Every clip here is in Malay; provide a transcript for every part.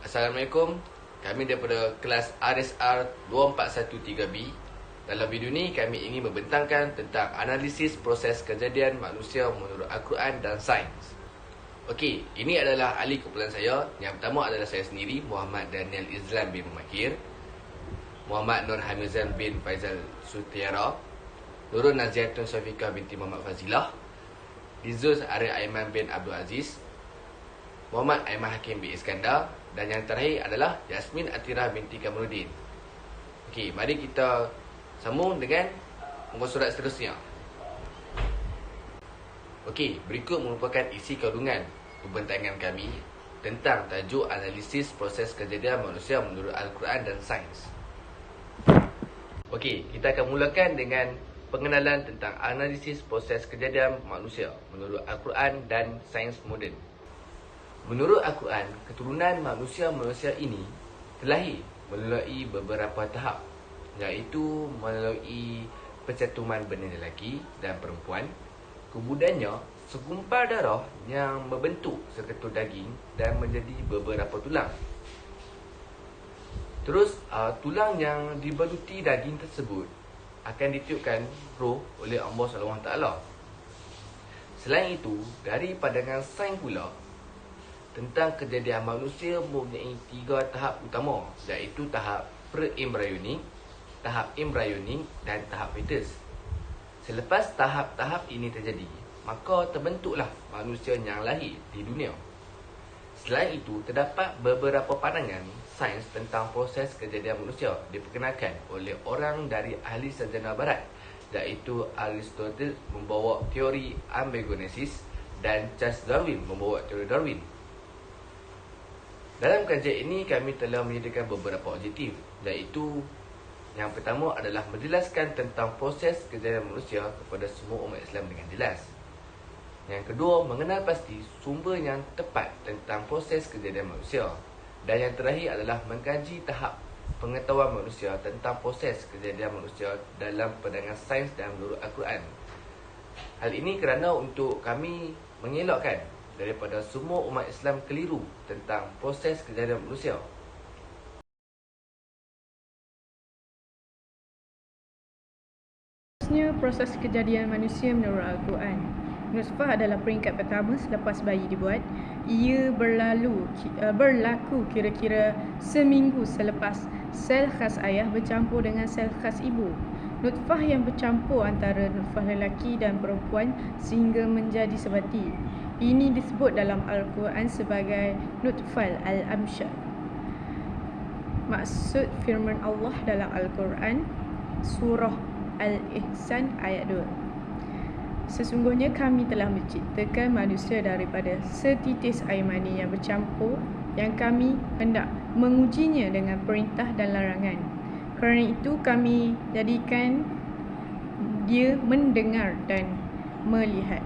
Assalamualaikum. Kami daripada kelas RSR 2413B. Dalam video ini kami ingin membentangkan tentang analisis proses kejadian manusia menurut Al-Quran dan sains. Okey, ini adalah ahli kumpulan saya. Yang pertama adalah saya sendiri, Muhammad Daniel Izlan bin Makir, Muhammad Nur Hamizan bin Faizal Sutiara, Nurul Naziatun Syafiqah binti Muhammad Fazilah, Dizuz Arya Aiman bin Abdul Aziz, Muhammad Aiman Hakim bin Iskandar, dan yang terakhir adalah Yasmin Atira binti Kamaluddin. Okey, mari kita sambung dengan muka surat seterusnya. Okey, berikut merupakan isi kandungan pembentangan kami tentang tajuk analisis proses kejadian manusia menurut Al-Quran dan sains. Okey, kita akan mulakan dengan pengenalan tentang analisis proses kejadian manusia menurut Al-Quran dan sains moden. Menurut Al-Quran, keturunan manusia ini terlahir melalui beberapa tahap, iaitu melalui percatuman benih lelaki dan perempuan, kemudiannya segumpal darah yang membentuk seketul daging dan menjadi beberapa tulang. Terus tulang yang dibaluti daging tersebut akan ditiupkan roh oleh Allah SWT. Selain itu, dari pandangan sains pula, tentang kejadian manusia mempunyai 3 tahap utama, iaitu tahap pre-embryonik, tahap embryonik dan tahap fetus. Selepas tahap-tahap ini terjadi, maka terbentuklah manusia yang lahir di dunia. Selain itu, terdapat beberapa pandangan sains tentang proses kejadian manusia diperkenalkan oleh orang dari ahli sarjana barat, iaitu Aristotle membawa teori embryogenesis dan Charles Darwin membawa teori Darwin. Dalam kajian ini kami telah menyediakan beberapa objektif, iaitu yang pertama adalah menjelaskan tentang proses kejadian manusia kepada semua umat Islam dengan jelas. Yang kedua, mengenal pasti sumber yang tepat tentang proses kejadian manusia. Dan yang terakhir adalah mengkaji tahap pengetahuan manusia tentang proses kejadian manusia dalam pandangan sains dan menurut Al-Quran. Hal ini kerana untuk kami mengelakkan daripada semua umat Islam keliru tentang proses kejadian manusia. Proses kejadian manusia menurut Al-Quran. Nutfah adalah peringkat pertama selepas bayi dibuat. Ia berlaku kira-kira seminggu selepas sel khas ayah bercampur dengan sel khas ibu. Nutfah yang bercampur antara nutfah lelaki dan perempuan sehingga menjadi sebati. Ini disebut dalam Al-Quran sebagai nutfal al-amsyad. Maksud firman Allah dalam Al-Quran surah Al-Ihsan ayat 2. Sesungguhnya kami telah menciptakan manusia daripada setitis air mani yang bercampur, yang kami hendak mengujinya dengan perintah dan larangan. Kerana itu kami jadikan dia mendengar dan melihat.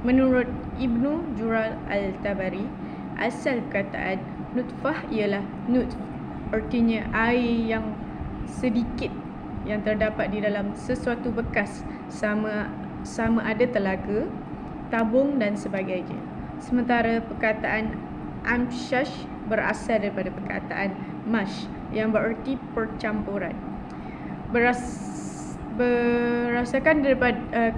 Menurut Ibnu Jural Al-Tabari, asal perkataan nutfah ialah nutf, artinya air yang sedikit yang terdapat di dalam sesuatu bekas, sama ada telaga, tabung dan sebagainya. Sementara perkataan amshash berasal daripada perkataan mash yang bererti percampuran. Berdasarkan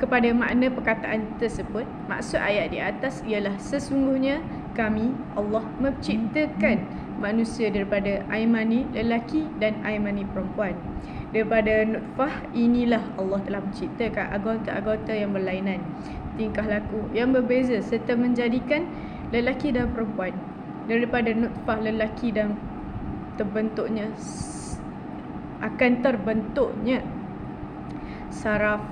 kepada makna perkataan tersebut, maksud ayat di atas ialah sesungguhnya kami Allah menciptakan manusia daripada air mani lelaki dan air mani perempuan. Daripada nutfah inilah Allah telah menciptakan anggota-anggota yang berlainan, tingkah laku yang berbeza serta menjadikan lelaki dan perempuan. Daripada nutfah lelaki dan terbentuknya saraf,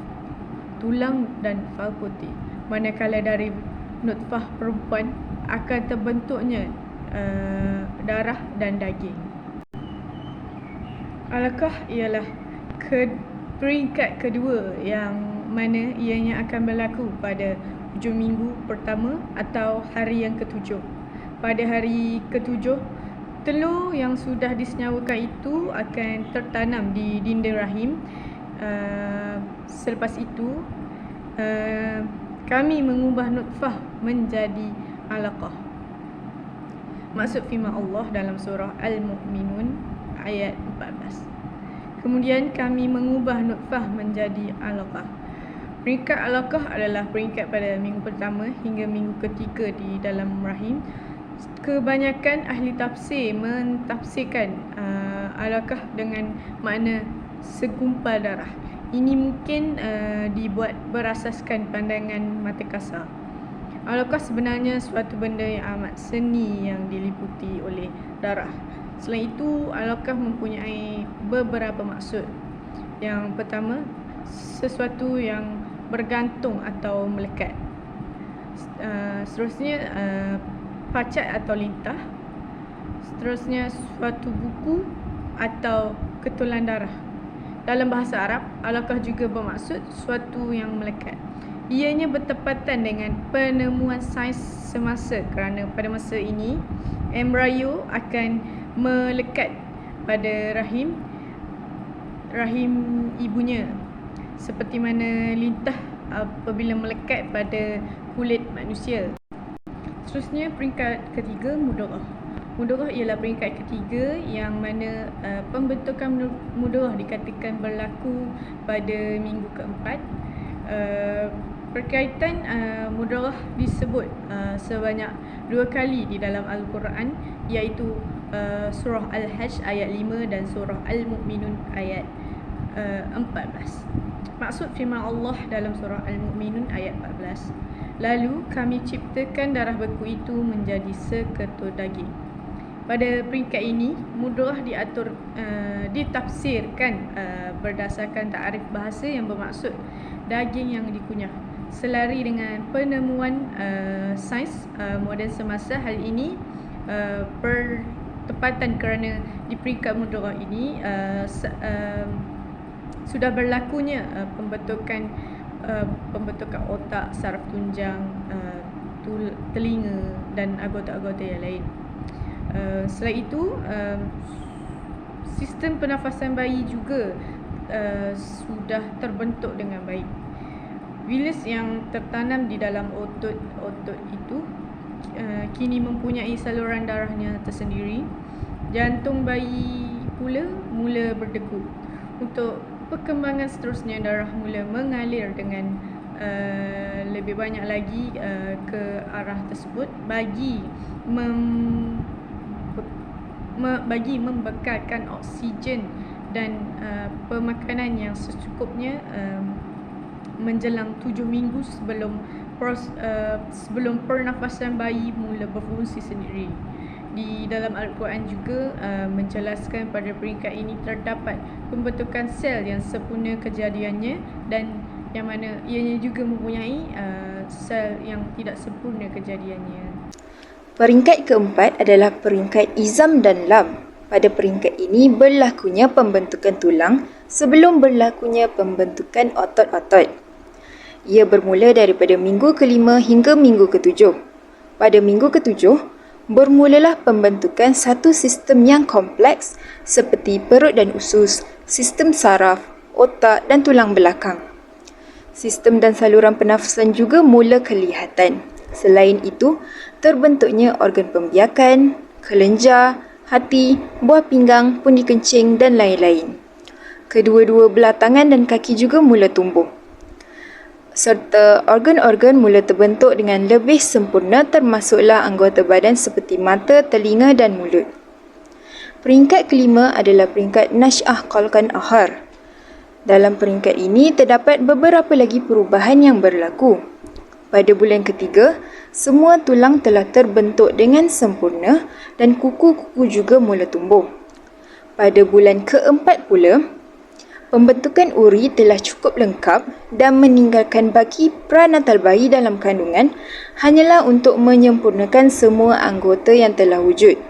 tulang dan fal putih. Manakala dari nutfah perempuan akan terbentuknya darah dan daging. Alaqah ialah peringkat kedua yang mana ianya akan berlaku pada hujung minggu pertama atau hari yang ketujuh. Pada hari ketujuh, telur yang sudah disenyawakan itu akan tertanam di dinding rahim. Selepas itu kami mengubah nutfah menjadi alaqah. maksud firman Allah dalam surah Al-Mu'minun ayat 14. Kemudian kami mengubah nutfah menjadi alaqah. Peringkat alaqah adalah peringkat pada minggu pertama hingga minggu ketiga di dalam rahim. Kebanyakan ahli tafsir mentafsirkan alaqah dengan makna segumpal darah. Ini mungkin dibuat berasaskan pandangan mata kasar. Alaqah sebenarnya suatu benda yang amat seni yang diliputi oleh darah. Selain itu, alaqah mempunyai beberapa maksud. Yang pertama, sesuatu yang bergantung atau melekat. Seterusnya, pacat atau lintah. Seterusnya, suatu buku atau ketulan darah. Dalam bahasa Arab, alaqah juga bermaksud suatu yang melekat. Ianya bertepatan dengan penemuan sains semasa kerana pada masa ini, embrio akan melekat pada rahim ibunya, seperti mana lintah apabila melekat pada kulit manusia. Seterusnya, peringkat ketiga, mudarah. Mudarah ialah peringkat ketiga yang mana pembentukan mudarah dikatakan berlaku pada minggu keempat. Berkaitan mudarah disebut sebanyak 2 kali di dalam Al-Quran, iaitu surah Al-Hajj ayat 5 dan surah Al-Mu'minun ayat 14. Maksud firman Allah dalam surah Al-Mu'minun ayat 14, lalu kami ciptakan darah beku itu menjadi seketul daging. Pada peringkat ini, mudarah ditafsirkan berdasarkan takrif bahasa yang bermaksud daging yang dikunyah. Selari dengan penemuan sains moden semasa, hal ini bertepatan kerana di peringkat mudarah ini sudah berlakunya pembentukan otak, saraf tunjang, telinga dan anggota-anggota yang lain. Selain itu, sistem pernafasan bayi juga sudah terbentuk dengan baik. Bilis yang tertanam di dalam otot itu kini mempunyai saluran darahnya tersendiri. Jantung bayi pula mula berdegup. Untuk perkembangan seterusnya, darah mula mengalir dengan lebih banyak lagi ke arah tersebut bagi membekalkan oksigen dan pemakanan yang secukupnya menjelang 7 minggu sebelum pernafasan bayi mula berfungsi sendiri. Di dalam Al-Quran juga menjelaskan pada peringkat ini terdapat pembentukan sel yang sempurna kejadiannya dan yang mana ianya juga mempunyai sel yang tidak sempurna kejadiannya. Peringkat keempat adalah peringkat izam dan lam. Pada peringkat ini berlakunya pembentukan tulang sebelum berlakunya pembentukan otot-otot. Ia bermula daripada minggu kelima hingga minggu ketujuh. Pada minggu ketujuh, bermulalah pembentukan satu sistem yang kompleks seperti perut dan usus, sistem saraf, otak dan tulang belakang. Sistem dan saluran pernafasan juga mula kelihatan. Selain itu, terbentuknya organ pembiakan, kelenjar, hati, buah pinggang, pundi kencing dan lain-lain. Kedua-dua belah tangan dan kaki juga mula tumbuh. Serta organ-organ mula terbentuk dengan lebih sempurna, termasuklah anggota badan seperti mata, telinga dan mulut. Peringkat kelima adalah peringkat Nash'ah Khalqan Akhar. Dalam peringkat ini terdapat beberapa lagi perubahan yang berlaku. Pada bulan ketiga, semua tulang telah terbentuk dengan sempurna dan kuku-kuku juga mula tumbuh. Pada bulan keempat pula, pembentukan uri telah cukup lengkap dan meninggalkan bagi pranatal bayi dalam kandungan hanyalah untuk menyempurnakan semua anggota yang telah wujud.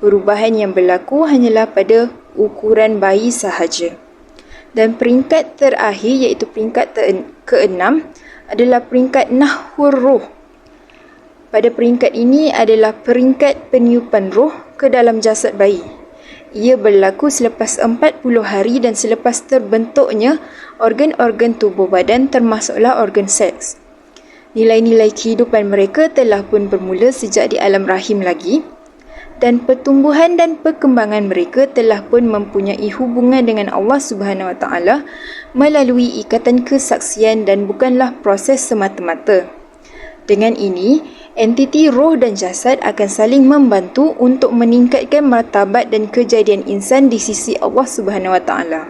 Perubahan yang berlaku hanyalah pada ukuran bayi sahaja. Dan peringkat terakhir iaitu peringkat keenam adalah peringkat Nahur Ruh. Pada peringkat ini adalah peringkat peniupan roh ke dalam jasad bayi. Ia berlaku selepas 40 hari dan selepas terbentuknya organ-organ tubuh badan termasuklah organ seks. Nilai-nilai kehidupan mereka telah pun bermula sejak di alam rahim lagi. dan pertumbuhan dan perkembangan mereka telah pun mempunyai hubungan dengan Allah Subhanahu Wa Taala melalui ikatan kesaksian dan bukanlah proses semata-mata. Dengan ini, entiti roh dan jasad akan saling membantu untuk meningkatkan martabat dan kejadian insan di sisi Allah Subhanahu Wa Taala.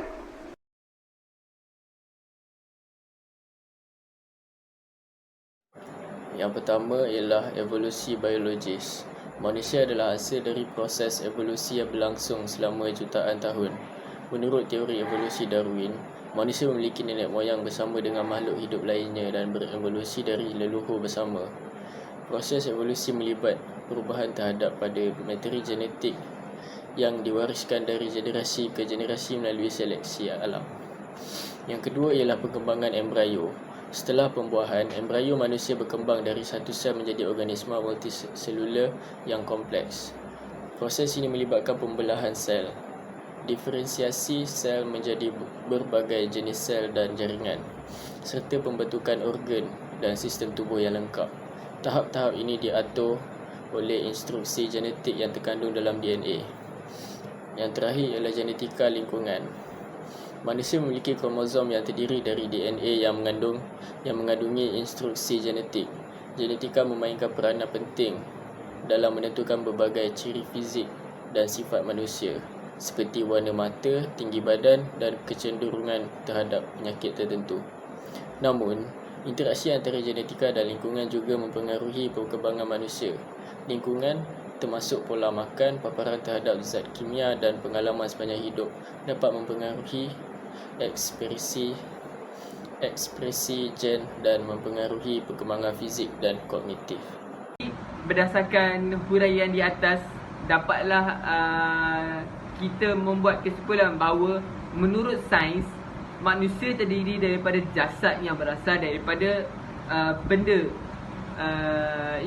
Yang pertama ialah evolusi biologis. Manusia adalah hasil dari proses evolusi yang berlangsung selama jutaan tahun. Menurut teori evolusi Darwin, manusia memiliki nenek moyang bersama dengan makhluk hidup lainnya dan berevolusi dari leluhur bersama. Proses evolusi melibat perubahan terhadap pada materi genetik yang diwariskan dari generasi ke generasi melalui seleksi alam. Yang kedua ialah perkembangan embrio. Setelah pembuahan, embrio manusia berkembang dari satu sel menjadi organisma multiselular yang kompleks. Proses ini melibatkan pembelahan sel, diferensiasi sel menjadi berbagai jenis sel dan jaringan, serta pembentukan organ dan sistem tubuh yang lengkap. Tahap-tahap ini diatur oleh instruksi genetik yang terkandung dalam DNA. Yang terakhir ialah genetika lingkungan. Manusia memiliki kromosom yang terdiri dari DNA yang mengandungi instruksi genetik. Genetika memainkan peranan penting dalam menentukan berbagai ciri fizik dan sifat manusia, seperti warna mata, tinggi badan dan kecenderungan terhadap penyakit tertentu. Namun, interaksi antara genetika dan lingkungan juga mempengaruhi perkembangan manusia. Lingkungan termasuk pola makan, paparan terhadap zat kimia dan pengalaman sepanjang hidup dapat mempengaruhi ekspresi gen dan mempengaruhi perkembangan fizik dan kognitif. Berdasarkan huraian di atas, dapatlah kita membuat kesimpulan bahawa menurut sains, manusia terdiri daripada jasad yang berasal daripada benda.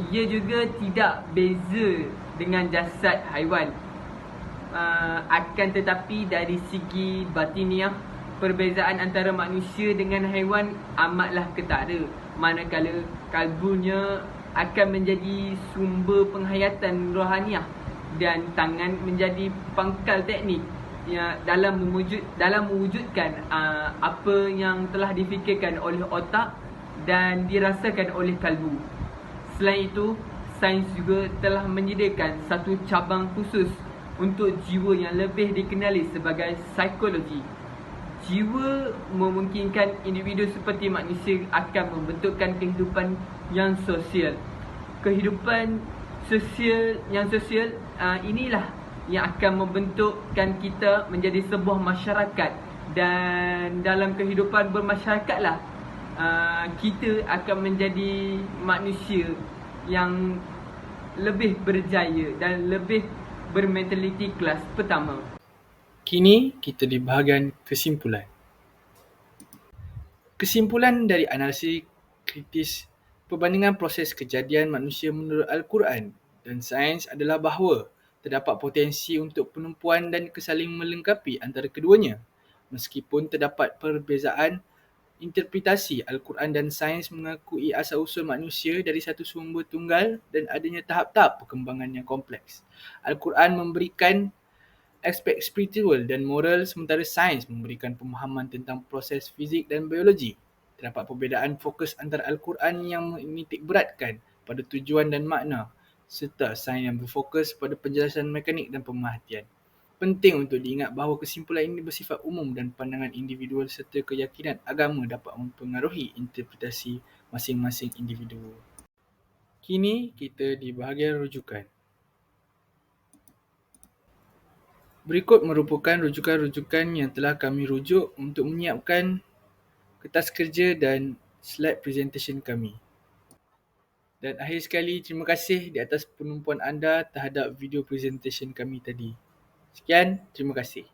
Ia juga tidak beza dengan jasad haiwan. Akan tetapi dari segi batiniah, perbezaan antara manusia dengan haiwan amatlah ketara, manakala kalbunya akan menjadi sumber penghayatan rohaniah dan tangan menjadi pangkal teknik dalam mewujudkan apa yang telah difikirkan oleh otak dan dirasakan oleh kalbu. Selain itu, sains juga telah menyediakan satu cabang khusus untuk jiwa yang lebih dikenali sebagai psikologi. Jiwa memungkinkan individu seperti manusia akan membentukkan kehidupan yang sosial. Kehidupan yang sosial inilah yang akan membentukkan kita menjadi sebuah masyarakat. Dan dalam kehidupan bermasyarakatlah kita akan menjadi manusia yang lebih berjaya dan lebih bermentaliti kelas pertama. Kini kita di bahagian kesimpulan. Kesimpulan dari analisis kritis perbandingan proses kejadian manusia menurut Al-Quran dan sains adalah bahawa terdapat potensi untuk penumpuan dan kesaling melengkapi antara keduanya. Meskipun terdapat perbezaan interpretasi, Al-Quran dan sains mengakui asal-usul manusia dari satu sumber tunggal dan adanya tahap-tahap perkembangan yang kompleks. Al-Quran memberikan aspek spiritual dan moral sementara sains memberikan pemahaman tentang proses fizik dan biologi. Terdapat perbezaan fokus antara Al-Quran yang menitikberatkan pada tujuan dan makna serta sains yang berfokus pada penjelasan mekanik dan pemerhatian. Penting untuk diingat bahawa kesimpulan ini bersifat umum dan pandangan individual serta keyakinan agama dapat mempengaruhi interpretasi masing-masing individu. Kini kita di bahagian rujukan. Berikut merupakan rujukan-rujukan yang telah kami rujuk untuk menyiapkan kertas kerja dan slide presentation kami. Dan akhir sekali, terima kasih di atas penumpuan anda terhadap video presentation kami tadi. Sekian, terima kasih.